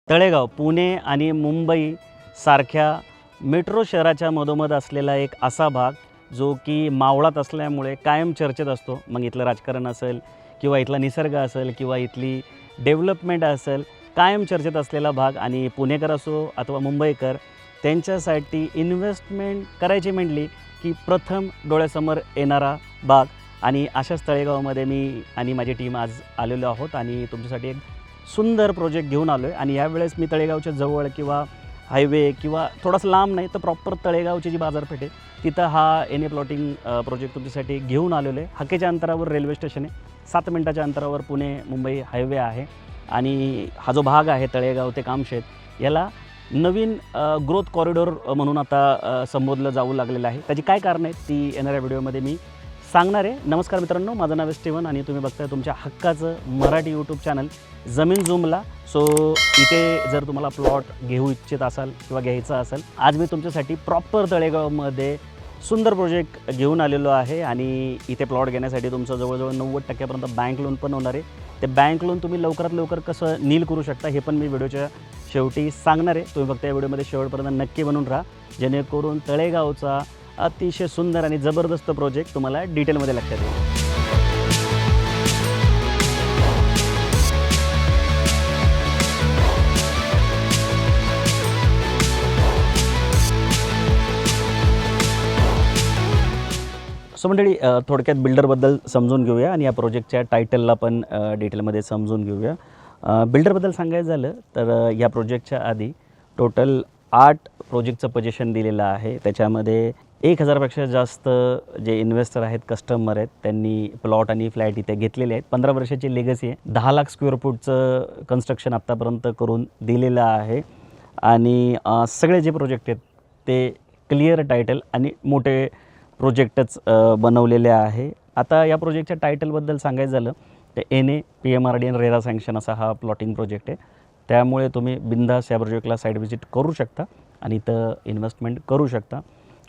तळेगाव पुणे आणि मुंबई सारख्या मेट्रो शहराच्या मधोमध असलेला एक असा भाग जो की मावळात असल्यामुळे कायम चर्चेत असतो. मग इथलं राजकारण असेल किंवा इथला निसर्ग असेल किंवा इथली डेव्हलपमेंट असेल, कायम चर्चेत असलेला भाग. आणि पुणेकर असो अथवा मुंबईकर, त्यांच्यासाठी इन्व्हेस्टमेंट करायची म्हटली की प्रथम डोळ्यासमोर येणारा भाग. आणि अशाच तळेगावमध्ये मी आणि माझी टीम आज आलेलो आहोत आणि तुमच्यासाठी एक सुंदर प्रोजेक्ट घेऊन आलो आहे. आणि यावेळेस मी तळेगावच्या जवळ किंवा हायवे किंवा थोडंसं लांब नाही तर प्रॉपर तळेगावची जी बाजारपेठ आहे तिथं हा एन ए प्लॉटिंग प्रोजेक्ट तुमच्यासाठी घेऊन आलेलो आहे. हाकेच्या अंतरावर रेल्वे स्टेशन आहे, 7 मिनटाच्या अंतरावर पुणे मुंबई हायवे आहे. आणि हा जो भाग आहे तळेगाव ते कामशेत, याला नवीन ग्रोथ कॉरिडॉर म्हणून आता संबोधलं जाऊ लागलेलं आहे. त्याची काय कारणं आहेत ती येणाऱ्या व्हिडिओमध्ये मी सांगणार आहे. नमस्कार मित्रांनो, माझं नाव आहे स्टीवन आणि तुम्ही बघताय तुमच्या हक्काचं मराठी यूट्यूब चॅनल जमीन झूमला. सो इथे जर तुम्हाला प्लॉट घेऊ इच्छित असाल किंवा घ्यायचा असेल, आज मी तुमच्यासाठी प्रॉपर तळेगावमध्ये सुंदर प्रोजेक्ट घेऊन आलेलो आहे. आणि इथे प्लॉट घेण्यासाठी तुमचं जवळजवळ 90% बँक लोन पण होणार आहे. ते बँक लोन तुम्ही लवकरात लवकर कसं नील करू शकता हे पण मी व्हिडिओच्या शेवटी सांगणार आहे. तुम्ही फक्त या व्हिडिओमध्ये शेवटपर्यंत नक्की बनून राहा, जेणेकरून तळेगावचा अतिशय सुंदर आणि जबरदस्त प्रोजेक्ट तुम्हाला डिटेलमध्ये लक्षात येईल. सो मंडळी, थोडक्यात बिल्डरबद्दल समजून घेऊया आणि या प्रोजेक्टच्या टायटलला पण डिटेलमध्ये समजून घेऊया. बिल्डरबद्दल सांगायचं झालं तर या प्रोजेक्टच्या आधी टोटल 8 प्रोजेक्टचं पोझिशन दिलेलं आहे. त्याच्यामध्ये 1000पेक्षा जास्त जे इन्व्हेस्टर आहेत, कस्टमर आहेत, त्यांनी प्लॉट आणि फ्लॅट इथे घेतलेले आहेत. 15 वर्षाची लेगसी आहे. 10 लाख स्क्वेअर फूटचं कन्स्ट्रक्शन आत्तापर्यंत करून दिलेलं आहे. आणि सगळे जे प्रोजेक्ट आहेत ते क्लिअर टायटल आणि मोठे प्रोजेक्टच बनवलेले आहे. आता या प्रोजेक्टच्या टायटलबद्दल सांगायचं झालं तर NA PMRD आणि रेरा सँक्शन असा हा प्लॉटिंग प्रोजेक्ट आहे. त्यामुळे तुम्ही बिंदास या प्रोजेक्टला साईट व्हिजिट करू शकता आणि इथं इन्व्हेस्टमेंट करू शकता.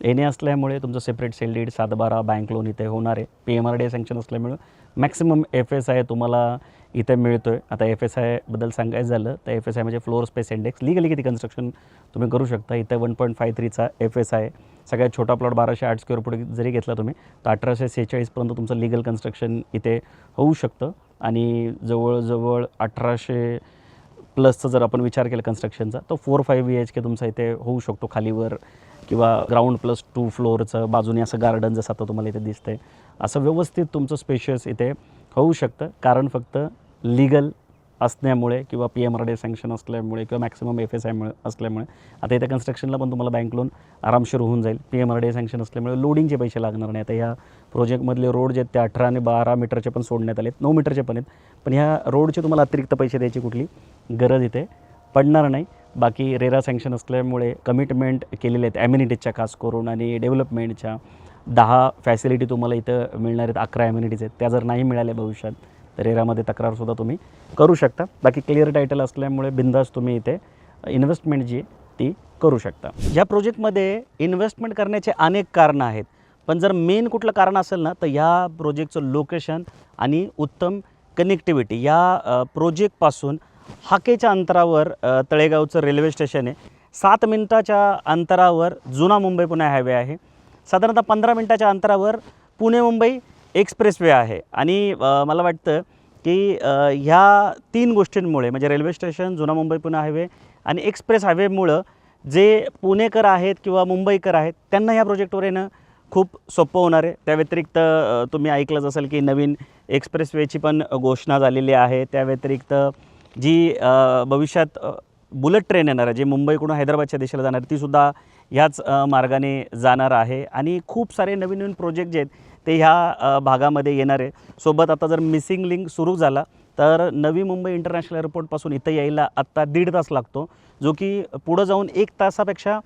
NA असल्यामुळे तुमचं separate sale deed 7/12 bank loan इथे होणार आहे. PMRD सँक्शन असल्यामुळे मॅक्सिमम FSI तुम्हाला इथे मिळतो आहे. आता FSIबद्दल सांगायचं झालं तर FSI म्हणजे फ्लोअर स्पेस इंडेक्स. लिगली किती कन्स्ट्रक्शन तुम्ही करू शकता. इथं 1.53चा FSI आहे. सगळ्यात छोटा प्लॉट 1208 स्क्वेअर फूट जरी घेतला तुम्ही तर 1846पर्यंत तुमचं लिगल कन्स्ट्रक्शन इथे होऊ शकतं. आणि जवळजवळ 1800 प्लसचा जर आपण विचार केला कन्स्ट्रक्शनचा तर 4-5 BHK तुमचा इथे होऊ शकतो, खालीवर किंवा ग्राउंड +2 फ्लोअरचं बाजूने असं गार्डन जसं आता तुम्हाला इथे दिसतं आहे असं व्यवस्थित तुमचं स्पेशियस इथे होऊ शकतं. कारण फक्त लिगल असल्यामुळे किंवा PMRD सँक्शन असल्यामुळे किंवा मॅक्सिमम FSI असल्यामुळे आता इथे कन्स्ट्रक्शनला पण तुम्हाला बँक लोन आरामशीर होऊन जाईल. PMRD सँक्शन असल्यामुळे लोडिंगचे पैसे लागणार नाही. आता ह्या प्रोजेक्टमधले रोड जे आहेत ते 18 आणि 12 मीटरचे पण सोडण्यात आले आहेत, 9 मीटरचे पण आहेत. पण ह्या रोडचे तुम्हाला अतिरिक्त पैसे द्यायची कुठली गरज इथे पडणार नाही. बाकी रेरा सँक्शन असल्यामुळे कमिटमेंट केलेले आहेत ॲम्युनिटीजच्या खास करून आणि डेव्हलपमेंटच्या 10 फॅसिलिटी तुम्हाला इथं मिळणार आहेत. 11 ॲम्युनिटीज आहेत. त्या जर नाही मिळाल्या भविष्यात तर रेरामध्ये तक्रारसुद्धा तुम्ही करू शकता. बाकी क्लिअर टायटल असल्यामुळे बिंदास तुम्ही इथे इन्व्हेस्टमेंट जी ती करू शकता. या प्रोजेक्टमध्ये इन्व्हेस्टमेंट करण्याचे अनेक कारणं आहेत, पण जर मेन कुठलं कारण असेल ना तर या प्रोजेक्टचं लोकेशन आणि उत्तम कनेक्टिव्हिटी. या प्रोजेक्टपासून हाकेच्या अंतरावर तळेगावचं रेल्वे स्टेशन आहे. 7 मिनटाच्या अंतरावर जुना मुंबई पुणे हायवे आहे. साधारणतः 15 मिनटाच्या अंतरावर पुणे मुंबई एक्सप्रेसवे आहे. आणि मला वाटतं की ह्या 3 गोष्टींमुळे म्हणजे रेल्वे स्टेशन, जुना मुंबई पुणे हायवे आणि एक्सप्रेस हायवेमुळं जे पुणेकर आहेत किंवा मुंबईकर आहेत त्यांना ह्या प्रोजेक्टवर येणं खूप सोपं होणार आहे. त्या व्यतिरिक्त तुम्ही ऐकलंच असेल की नवीन एक्सप्रेसवेची पण घोषणा झालेली आहे. त्या व्यतिरिक्त जी भविष्यात बुलेट ट्रेन येणार आहे, जी मुंबईकडून हैदराबादच्या दिशेला जाणार आहे, तीसुद्धा ह्याच मार्गाने जाणार आहे. आणि खूप सारे नवीन नवीन प्रोजेक्ट जे आहेत ते ह्या भागामध्ये येणार आहे. सोबत आता जर मिसिंग लिंक सुरू झाला तर नवी मुंबई इंटरनॅशनल एअरपोर्टपासून इथं यायला आत्ता 1.5 तास लागतो, जो की पुढं जाऊन 1 तासापेक्षा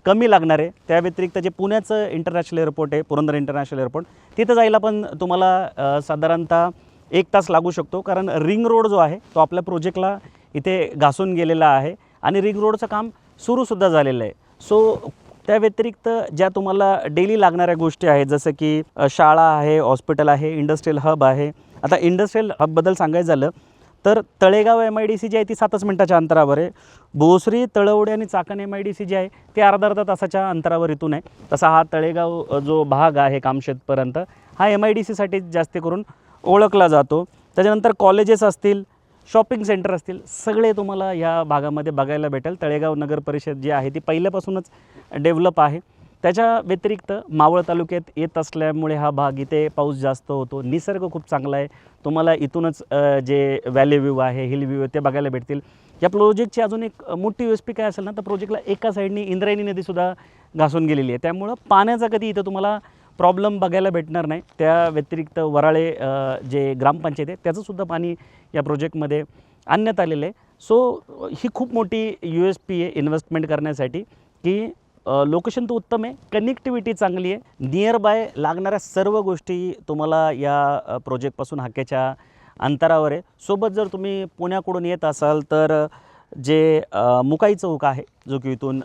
कमी लागणार आहे. त्या व्यतिरिक्त जे पुण्याचं इंटरनॅशनल एअरपोर्ट आहे, पुरंदर इंटरनॅशनल एअरपोर्ट, तिथं जायला पण तुम्हाला साधारणतः 1 तास लागू शकतो. कारण रिंग रोड जो आहे तो आपल्या प्रोजेक्टला इथे घासून गेलेला आहे आणि रिंग रोडचं काम सुरूसुद्धा झालेलं आहे. सो त्या व्यतिरिक्त ज्या तुम्हाला डेली लागणाऱ्या गोष्टी आहेत जसं की शाळा आहे, हॉस्पिटल आहे, इंडस्ट्रियल हब आहे. आता इंडस्ट्रियल हबबद्दल सांगायचं झालं तर तळेगाव MIDC जी आहे ती 7च मिनिटाच्या अंतरावर आहे. भोसरी, तळवडे आणि चाकण MIDC जी आहे ती अर्धा तासाच्या अंतरावर इथून आहे. तसा हा तळेगाव जो भाग आहे कामशेतपर्यंत हा MIDCसाठी जास्त करून ओळखला जातो. त्याच्यानंतर कॉलेजेस असतील, शॉपिंग सेंटर असतील, सगळे तुम्हाला या भागामध्ये बघायला भेटेल. तळेगाव नगर परिषद जी आहे ती पहिल्यापासूनच डेव्हलप आहे. त्याच्या व्यतिरिक्त मावळ तालुक्यात येत असल्यामुळे हा भाग इथे पाऊस जास्त होतो. निसर्ग खूप चांगला आहे. तुम्हाला इथूनच जे व्हॅली व्ह्यू आहे, हिल व्ह्यू ते बघायला भेटतील. या प्रोजेक्टची अजून एक मोठी USP काय असेल ना, तर प्रोजेक्टला एका साईडनी इंद्रायणी नदीसुद्धा घासून गेलेली आहे. त्यामुळं पाण्याचा कधी इथं तुम्हाला प्रॉब्लेम बघायला भेटणार नाही. त्या व्यतिरिक्त वराळे जे ग्रामपंचायत आहे त्याचंसुद्धा पाणी या प्रोजेक्टमध्ये आणण्यात आलेलं आहे. सो ही खूप मोठी USP आहे इन्व्हेस्टमेंट करण्यासाठी, की लोकेशन तर उत्तम आहे, कनेक्टिव्हिटी चांगली आहे, नियर बाय लागणाऱ्या सर्व गोष्टी तुम्हाला या प्रोजेक्टपासून हाकेच्या अंतरावर आहे. सोबत जर तुम्ही पुण्याकडून येत असाल तर जे मुकाई चौक आहे, जो की इथून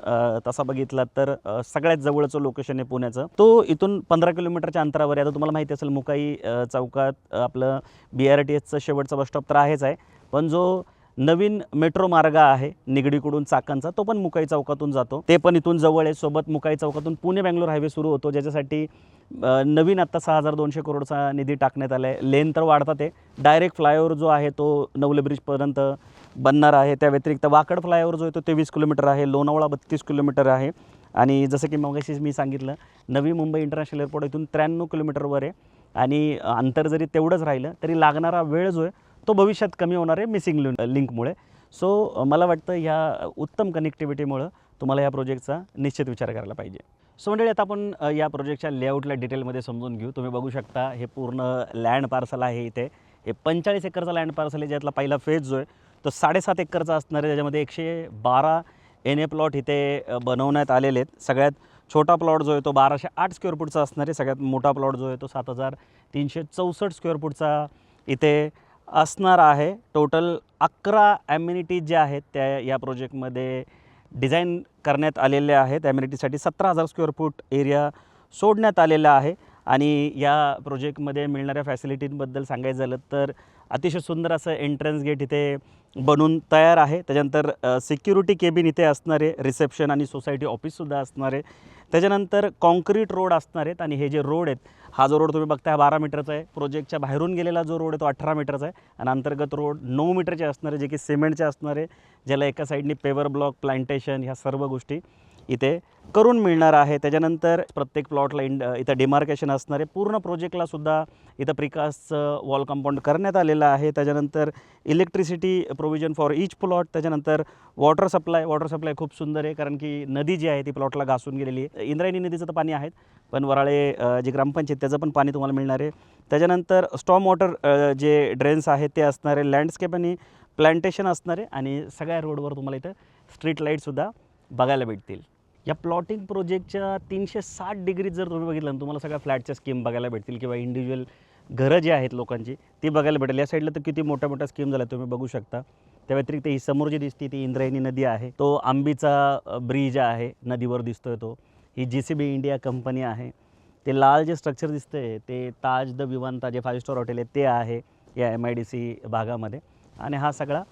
तसा बघितला तर सगळ्यात जवळचं लोकेशन आहे पुण्याचं, तो इथून 15 किलोमीटरच्या अंतरावर आहे. आता तुम्हाला माहिती असेल मुकाई चौकात आपलं BRTSचं शेवटचा बसस्टॉप तर आहेच आहे, पण जो नवीन मेट्रो मार्ग आहे निगडीकडून चाकणचा, तो पण मुकाई चौकातून जातो. ते पण इथून जवळ आहे. सोबत मुकाई चौकातून पुणे बेंगलोर हायवे सुरू होतो, ज्याच्यासाठी नवीन आत्ता 6200 करोडचा निधी टाकण्यात आला आहे. लेन तर वाढतात आहे. डायरेक्ट फ्लायओव्हर जो आहे तो नवले ब्रिजपर्यंत बनणार आहे. त्या व्यतिरिक्त वाकड फ्लायओव्हर जो आहे तो 23 किलोमीटर आहे. लोणावळा 32 किलोमीटर आहे. आणि जसं की मगाशी मी सांगितलं, नवी मुंबई इंटरनॅशनल एअरपोर्ट इथून 93 किलोमीटरवर आहे. आणि अंतर जरी तेवढंच राहिलं तरी लागणारा वेळ जो आहे तो भविष्यात कमी होणार आहे मिसिंग लिंकमुळे. सो मला वाटतं ह्या उत्तम कनेक्टिव्हिटीमुळं तुम्हाला या प्रोजेक्टचा निश्चित विचार करायला पाहिजे. सो मंडळी, आता आपण या प्रोजेक्टच्या लेआउटला डिटेलमध्ये समजून घेऊ. तुम्ही बघू शकता हे पूर्ण लँड पार्सल आहे. इथे हे 45 एकरचा लँड पार्सल आहे, ज्यातला पहिला फेज जो आहे तो 7.5 एकरचा असणार आहे. त्याच्यामध्ये 112 NA प्लॉट इथे बनवण्यात आलेले आहेत. सगळ्यात छोटा प्लॉट जो आहे तो 1208 स्क्वेअर फूटचा असणार आहे. सगळ्यात मोठा प्लॉट जो आहे तो 7364 स्क्वेअर फूटचा इथे असणार आहे. टोटल 11 ॲम्युनिटीज ज्या आहेत त्या या प्रोजेक्टमध्ये डिझाईन करण्यात आलेल्या आहेत. ॲम्युनिटीसाठी 17,000 स्क्वेअर फूट एरिया सोडण्यात आलेला आहे. आणि या प्रोजेक्टमध्ये मिळणाऱ्या फॅसिलिटींबद्दल सांगायचं झालं तर अतिशय सुंदर असं एंट्रन्स गेट इथे बनून तयार आहे. त्याच्यानंतर सिक्युरिटी केबिन इथे असणार आहे. रिसेप्शन आणि सोसायटी ऑफिससुद्धा असणार आहे. त्याच्यानंतर कॉन्क्रीट रोड असणार आहेत. आणि हे जे रोड आहेत, हा जो रोड तुम्ही बघताय हा 12 मीटरचा आहे. प्रोजेक्टच्या बाहेरून गेलेला जो रोड आहे तो 18 मीटरचा आहे. आणि अंतर्गत रोड 9 मीटरचे असणार आहे, जे की सिमेंटचे असणार आहे, ज्याला एका साईडनी पेवर ब्लॉक, प्लांटेशन ह्या सर्व गोष्टी इथे करून मिळणार आहे. त्याच्यानंतर प्रत्येक प्लॉटला इथं डिमार्केशन असणार आहे. पूर्ण प्रोजेक्टलासुद्धा इथं प्रिकास्टचं वॉल कंपाऊंड करण्यात आलेलं आहे. त्याच्यानंतर electricity provision for each plot. त्याच्यानंतर वॉटर सप्लाय खूप सुंदर आहे, कारण की नदी जी आहे ती प्लॉटला घासून गेलेली आहे. इंद्रायणी नदीचं तर पाणी आहेच, पण वराळे जे ग्रामपंचायत त्याचं पण पाणी तुम्हाला मिळणार आहे. त्याच्यानंतर स्टॉर्म वॉटर जे ड्रेन्स आहेत ते असणार आहे. लँडस्केप आणि प्लांटेशन असणार आहे. आणि सगळ्या रोडवर तुम्हाला इथं स्ट्रीट लाईटसुद्धा बघायला भेटतील. या प्लॉटिंग प्रोजेक्टच्या 360 डिग्री जर तुम्ही बघितलं ना, तुम्हाला सगळ्या फ्लॅटच्या स्कीम बघायला भेटतील, किंवा इंडिव्हिज्युअल घरं जी आहेत लोकांची ती बघायला भेटेल. या साईडला तर किती मोठ्या स्कीम झाल्या तुम्ही बघू शकता. त्या व्यतिरिक्त ही समोर जी दिसते ती इंद्रायणी नदी आहे. तो आंबीचा ब्रिज आहे, नदीवर दिसतोय तो. ही JCB इंडिया कंपनी आहे. ते लाल जे स्ट्रक्चर दिसतंय ते ताज द विवांता जे 5 स्टार हॉटेल आहे ते आहे या MIDC भागामध्ये. आणि हा सगळा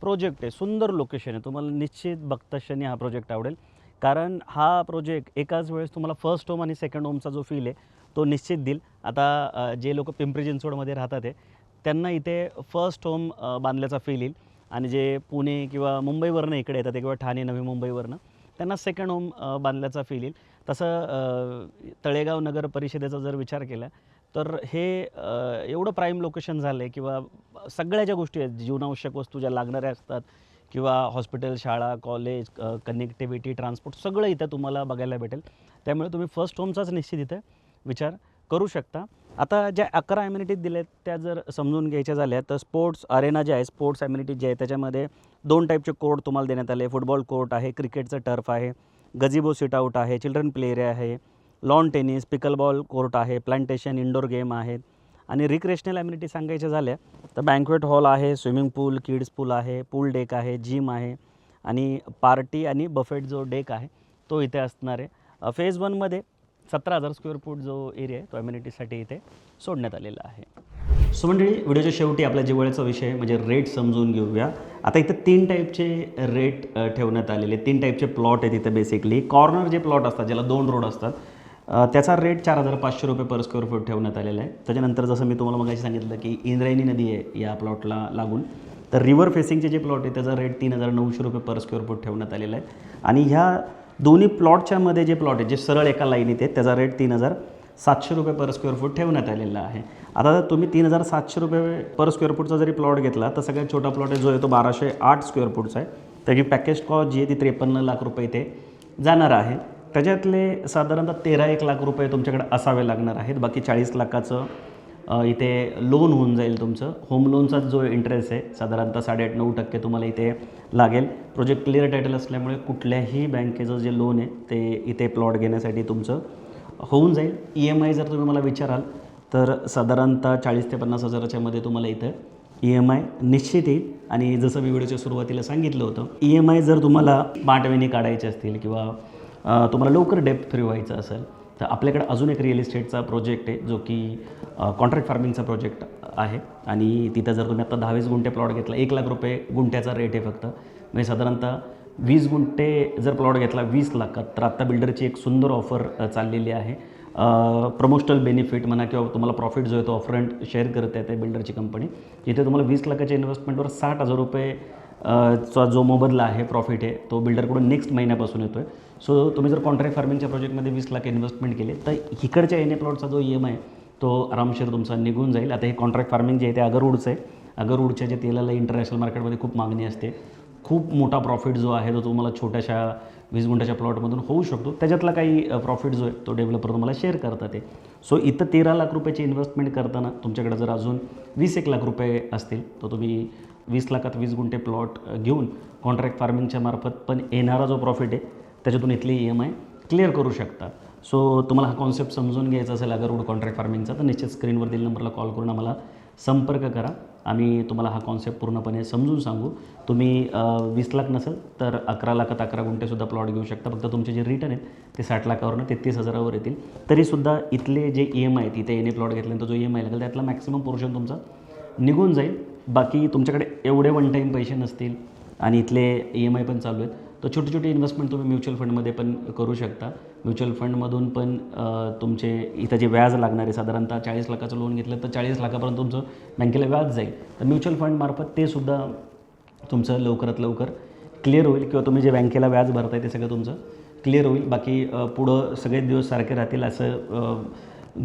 प्रोजेक्ट आहे. सुंदर लोकेशन आहे. तुम्हाला निश्चित बघताक्षणी हा प्रोजेक्ट आवडेल, कारण हा प्रोजेक्ट एकाच वेळेस तुम्हाला फर्स्ट होम आणि सेकंड होमचा जो फील आहे तो निश्चित देईल. आता जे लोक पिंपरी चिंचवडमध्ये राहतात आहे त्यांना इथे फर्स्ट होम बांधल्याचा फील येईल. आणि जे पुणे किंवा मुंबईवरनं इकडे येतात किंवा ठाणे, नवी मुंबईवरनं, त्यांना सेकंड होम बांधल्याचा फील येईल. तसं तळेगाव नगर परिषदेचा जर विचार केला तर हे एवढं प्राईम लोकेशन झालं आहे, किंवा सगळ्या ज्या गोष्टी आहेत जीवनावश्यक वस्तू ज्या लागणाऱ्या असतात, किंवा हॉस्पिटल, शाळा, कॉलेज, कनेक्टिव्हिटी, ट्रान्सपोर्ट सगळं इथं तुम्हाला बघायला भेटेल. त्यामुळे तुम्ही फर्स्ट होमचाच निश्चित इथं विचार करू शकता. आता ज्या 11 ॲम्युनिटीज दिल्या आहेत त्या जर समजून घ्यायच्या झाल्या तर स्पोर्ट्स अरेना जे आहे, स्पोर्ट्स ॲम्युनिटीज जे आहे त्याच्यामध्ये 2 टाईपचे कोर्ट तुम्हाला देण्यात आले. फुटबॉल कोर्ट आहे, क्रिकेटचं टर्फ आहे, गझिबो सिटआउट आहे, चिल्ड्रन प्ले एरिया आहे, लॉन टेनिस, पिकलबॉल कोर्ट आहे, प्लांटेशन, इंडोर गेम आहेत. आणि रिक्रेशनल ॲम्युनिटी सांगायच्या झाल्या तर बँक्वेट हॉल आहे, स्विमिंग पूल, किड्स पूल आहे, पूल डेक आहे, जिम आहे, आणि पार्टी आणि बफेट जो डेक आहे तो इथे असणार आहे. फेज 1मध्ये 17,000 स्क्वेअर फूट जो एरिया आहे तो ॲम्युनिटीसाठी इथे सोडण्यात आलेला आहे. सो मंडळी, व्हिडिओच्या शेवटी आपला जिव्हाळ्याचा विषय म्हणजे रेट समजून घेऊया. आता इथं 3 टाईपचे रेट ठेवण्यात आलेले, 3 टाईपचे प्लॉट आहेत इथं. बेसिकली कॉर्नर जे प्लॉट असतात, ज्याला 2 रोड असतात, त्याचा रेट 4,500 रुपये पर स्क्वेअर फूट ठेवण्यात आलेला आहे. त्याच्यानंतर जसं मी तुम्हाला मगाशी सांगितलं की इंद्रायणी नदी आहे या प्लॉटला लागून, तर रिव्हर फेसिंगचे जे प्लॉट आहे त्याचा रेट 3,900 रुपये पर स्क्वेअर फूट ठेवण्यात आलेला आहे. आणि ह्या दोन्ही प्लॉटच्या मध्ये जे प्लॉट आहे जे सरळ एका लाईनीत आहेत त्याचा रेट 3,700 रुपये पर स्क्वेअर फूट ठेवण्यात आलेला आहे. आता तुम्ही 3,700 रुपये पर स्क्वेअर फूटचा जरी प्लॉट घेतला तर सगळ्यात छोटा प्लॉट आहे जो आहे तो 1,208 स्क्वेअर फूटचा आहे. त्याची पॅकेज कॉस्ट जी आहे ती 53 लाख रुपये इथे जाणार आहे. त्याच्यातले साधारणतः 13-1 लाख रुपये तुमच्याकडे असावे लागणार आहेत. बाकी 40 लाखाचं इथे लोन होऊन जाईल तुमचं. होम लोनचा जो इंटरेस्ट आहे साधारणतः 8.5-9% तुम्हाला इथे लागेल. प्रोजेक्ट क्लिअर टायटल असल्यामुळे कुठल्याही बँकेचं जे लोन आहे ते इथे प्लॉट घेण्यासाठी तुमचं होऊन जाईल. EMI जर तुम्ही मला विचाराल तर साधारणतः 40,000 ते 50,000च्या मध्ये तुम्हाला इथं EMI निश्चित येईल. आणि जसं मी व्हिडिओच्या सुरुवातीला सांगितलं होतं, EMI जर तुम्हाला पाठवेणी काढायचे असतील किंवा तुम्हाला लवकर डेप्थ फ्री व्हायचं असेल तर आपल्याकडे अजून एक रिअल इस्टेटचा प्रोजेक्ट आहे जो की कॉन्ट्रॅक्ट फार्मिंगचा प्रोजेक्ट आहे. आणि तिथं जर तुम्ही आता 10-20 गुंठे प्लॉट घेतला, 1 लाख रुपये गुंठ्याचा रेट आहे फक्त. म्हणजे साधारणतः 20 गुंठे जर प्लॉट घेतला 20 लाखात, तर आत्ता बिल्डरची एक सुंदर ऑफर चाललेली आहे. प्रमोशनल बेनिफिट म्हणा किंवा तुम्हाला प्रॉफिट जो आहे तो ऑफरंट शेअर करत आहे ते बिल्डरची कंपनी, जिथे तुम्हाला 20 लाखाच्या इन्व्हेस्टमेंटवर 60,000 रुपये चा जो मोबदला आहे, प्रॉफिट आहे, तो बिल्डरकडून नेक्स्ट महिन्यापासून येतो आहे. सो तुम्ही जर कॉन्ट्रॅक्ट फार्मिंगच्या प्रोजेक्टमध्ये 20 लाख इन्व्हेस्टमेंट केले तर इकडच्या NA प्लॉटचा जो EMI आहे तो आरामशीर तुमचा निघून जाईल. आता हे कॉन्ट्रॅक्ट फार्मिंग जे आहे ते अगरवूडचं आहे. अगरवूडच्या जे तेलाला इंटरनॅशनल मार्केटमध्ये खूप मागणी असते. खूप मोठा प्रॉफिट जो आहे तो तुम्हाला छोट्याशा 20 गुंठ्याच्या प्लॉटमधून होऊ शकतो. त्याच्यातला काही प्रॉफिट जो आहे तो डेव्हलपर तुम्हाला शेअर करतात आहे. सो इथं 13 लाख रुपयाची इन्व्हेस्टमेंट करताना तुमच्याकडे जर अजून 20-1 लाख रुपये असतील तर तुम्ही 20 लाखात 20 गुंठे प्लॉट घेऊन कॉन्ट्रॅक्ट फार्मिंगच्या मार्फत पण येणारा जो प्रॉफिट आहे त्याच्यातून इथली EMI क्लिअर करू शकता. सो तुम्हाला हा कॉन्सेप्ट समजून घ्यायचा असेल अगरवूड कॉन्ट्रॅक्ट फार्मिंगचा तर निश्चित स्क्रीनवर दिलेल्या नंबरला कॉल करून आम्हाला संपर्क करा. आम्ही तुम्हाला हा कॉन्सेप्ट पूर्णपणे समजून सांगू. तुम्ही 20 लाख नसेल तर 11 लाखात 11 गुंठेसुद्धा प्लॉट घेऊ शकता. फक्त तुमचे जे रिटर्न आहेत ते 60 लाखावरून 33,000वर येतील. तरीसुद्धा इथले जे EMI आहेत, इथे NA प्लॉट घेतल्यानंतर जो EMI लागेल त्यातला मॅक्सिमम पोर्शन तुमचा निघून जाईल. बाकी तुमच्याकडे एवढे वन टाईम पैसे नसतील आणि इथले EMI पण चालू आहेत तर छोटी छोटी इन्व्हेस्टमेंट तुम्ही म्युच्युअल फंडमध्ये पण करू शकता. म्युच्युअल फंडमधून पण तुमचे इथं जे व्याज लागणार आहे साधारणतः 40 लाखाचं लोन घेतलं तर 40 लाखापर्यंत तुमचं बँकेला व्याज जाईल. तर म्युच्युअल फंडमार्फत ते सुद्धा तुमचं लवकरात लवकर क्लिअर होईल किंवा तुम्ही जे बँकेला व्याज भरताय ते सगळं तुमचं क्लिअर होईल. बाकी पुढं सगळेच दिवस सारखे राहतील असं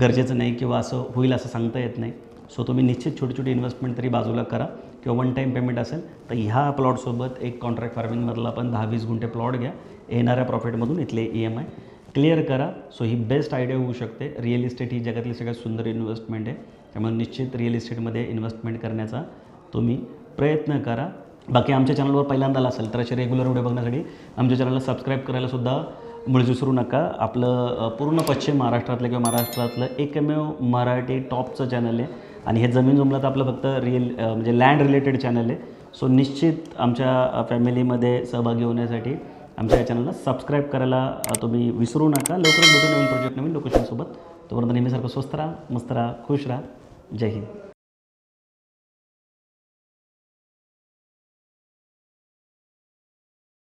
गरजेचं नाही किंवा असं होईल असं सांगता येत नाही. सो तुम्ही निश्चित छोटी छोटी इन्व्हेस्टमेंट तरी बाजूला करा किंवा वन टाईम पेमेंट असेल तर ह्या प्लॉटसोबत एक कॉन्ट्रॅक्ट फार्मिंगमधला पण 10-20 गुंठे प्लॉट घ्या. येणाऱ्या प्रॉफिटमधून इथले EMI क्लिअर करा. सो ही बेस्ट आयडिया होऊ शकते. रिअल इस्टेट ही जगातली सगळ्यात सुंदर इन्व्हेस्टमेंट आहे. त्यामुळे निश्चित रिअल इस्टेटमध्ये इन्व्हेस्टमेंट करण्याचा तुम्ही प्रयत्न करा. बाकी आमच्या चॅनलवर पहिल्यांदा आला असेल तर असे रेग्युलर व्हिडिओ बघण्यासाठी आमच्या चॅनलला सबस्क्राईब करायलासुद्धा मुळे विसरू नका. आपलं पूर्ण पश्चिम महाराष्ट्रातलं किंवा महाराष्ट्रातलं एकमेव मराठी टॉपचं चॅनल आहे आणि हे जमीन जमलं तर आपलं फक्त म्हणजे लँड रिलेटेड चॅनल आहे. सो निश्चित आमच्या फॅमिलीमध्ये सहभागी होण्यासाठी आमच्या या चॅनलला सबस्क्राईब करायला तुम्ही विसरू नका. लवकरच भेटू नवीन प्रोजेक्ट नवीन लोकेशनसोबत. तोपर्यंत नेहमीसारखं स्वस्त राहा, मस्त राहा, खुश राहा. जय हिंद.